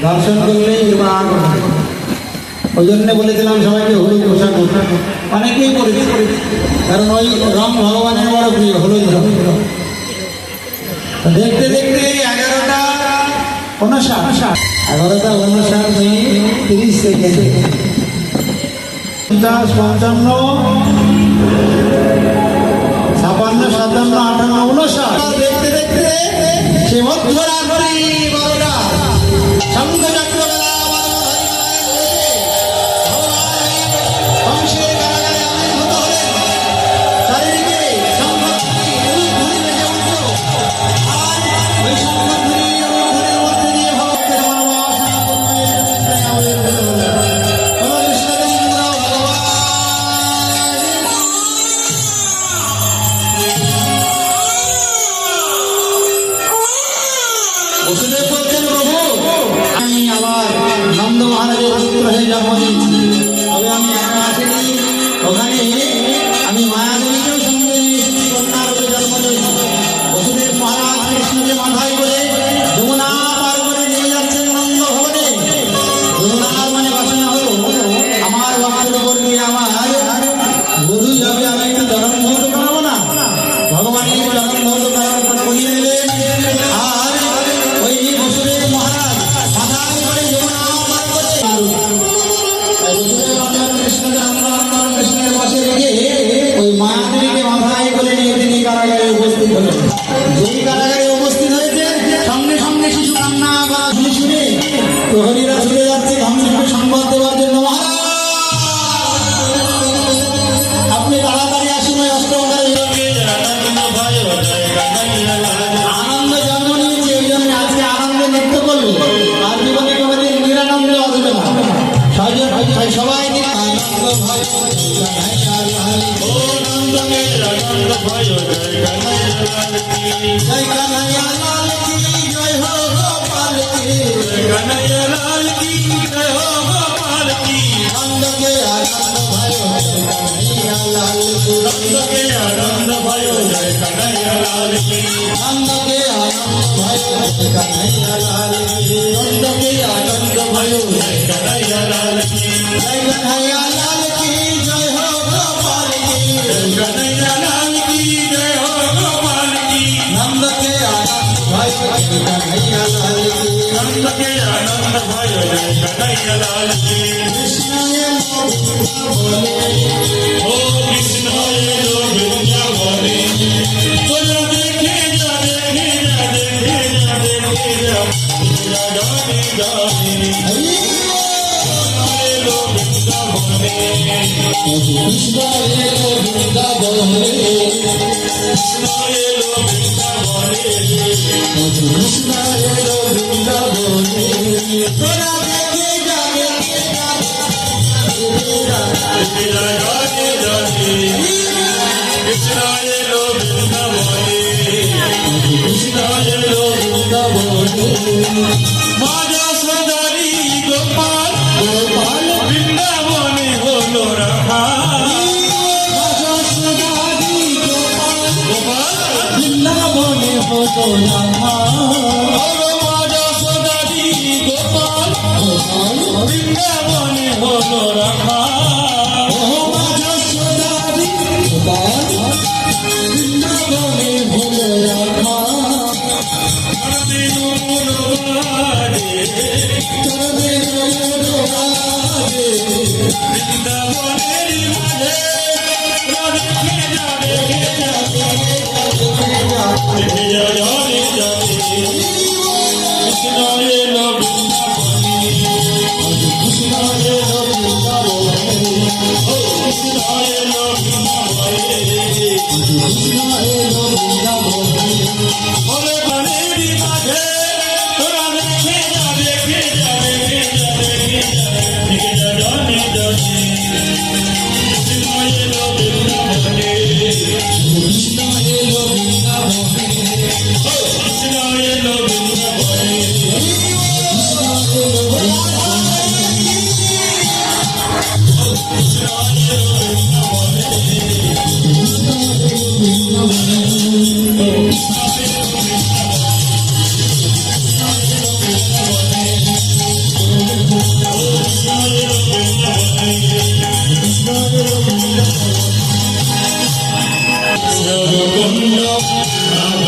দর্শন করলে এবার ওই জন্য বলেছিলাম সবাইকে হলুদ পোশাক অনেকেই পড়েছে, কারণ ওই রং ভগবানের বড় প্রিয় হলুদ রং। দেখতে দেখতে 11টা 59 সেকেন্ডে 50, 55, 56, 57, 58, 59 দেখতে দেখতে সে মধ্যরাত্রি 12টা শঙ্খ চক্র আমি আবার নন্দ মহারাজের পুত্র হয়ে জন্ম নিয়েছি। তবে আমি একা আসিনি, ওখানে আমি মায়াদেবীকেও সঙ্গে নিয়েছি, কন্যারূপে জন্ম নিয়েছি। বসুদেব মহারাজ কৃষ্ণকে মাথায় করে যমুনা পার করে নিয়ে যাচ্ছেন নন্দ ভবনে। যমুনার মানে বাসনা হলো আমার ভক্তের উপর দিয়ে আমার বধূ যাবে, আমি একটু চরণ ধৌত করাবো না, ভগবানের চরণ ধৌত করিয়ে নেবেন। আর ওই বসুদেব মহারাজ মাথায় করে যমুনা পার করে কৃষ্ণের পাশে রেখে ওই মায়াদেবীকে মাথায় করে নিয়ে তিনি কারাগারে উপস্থিত হলেন। যেই কারাগারে উপস্থিত হয়েছে সঙ্গে সঙ্গে শিশু কান্না বা শুনে প্রহরীরা ছুটে যাচ্ছে ধ্বংসকে সংবাদ দেওয়ার জন্য। মহারাজ আপনি তাড়াতাড়ি আসুন, ওই অষ্টমকারে আনন্দ জন্ম নিয়েছে, ওই জন্য আজকে আনন্দে নৃত্য করবে, আর জীবনে কোনোদিন নিরানন্দে আসবে না। সবাই জয় কানাইয়া লাল কি জয় হো গোপাল কি, কানাইয়া লাল কি জয় হো গোপাল কি, আনন্দ কে আনন্দ भयो কানাইয়া লাল কি, আনন্দ কে আনন্দ भयो জয় কানাইয়া লাল কি, আনন্দ কে আনন্দ भयो কানাইয়া লাল কি, আনন্দ কে আনন্দ भयो জয় কানাইয়া লাল কি, জয় কানাইয়া লাল কি জয় হো গোপাল কি, কানাইয়া লাল কি জয় হো গোপাল কি, আনন্দ কে আনন্দ भयो কানাইয়া লাল কি, আনন্দ কে আনন্দ भयो জয় কানাইয়া লাল কি, কৃষ্ণ এলো বৃন্দাবনে, ও কৃষ্ণ এলো বৃন্দাবনে, তোরা দেখে যা দেখে যা দেখে যা দেখে যা গানে গানে এলো বৃন্দাবনে, কৃষ্ণ এলো বৃন্দাবনে, কৃষ্ণ এলো বৃন্দাবনে, কৃষ্ণ এলো বৃন্দাবনে, তোরা দেখে যা দেখে যা গানে গানে কৃষ্ণ এলো বৃন্দাবনে, কৃষ্ণ এলো বৃন্দাবনে, মায়া সদারি গোপাল গোপাল বৃন্দাবনে হলো রাখা, মায়া সদারি গোপাল গোপাল বৃন্দাবনে হলো রাখা, মায়া সদারি গোপাল গোপাল বৃন্দাবনে হলো রাখা, মায়া সদারি গোপাল বৃন্দাবনে হলো রাখা, গোবিন্দ রাধে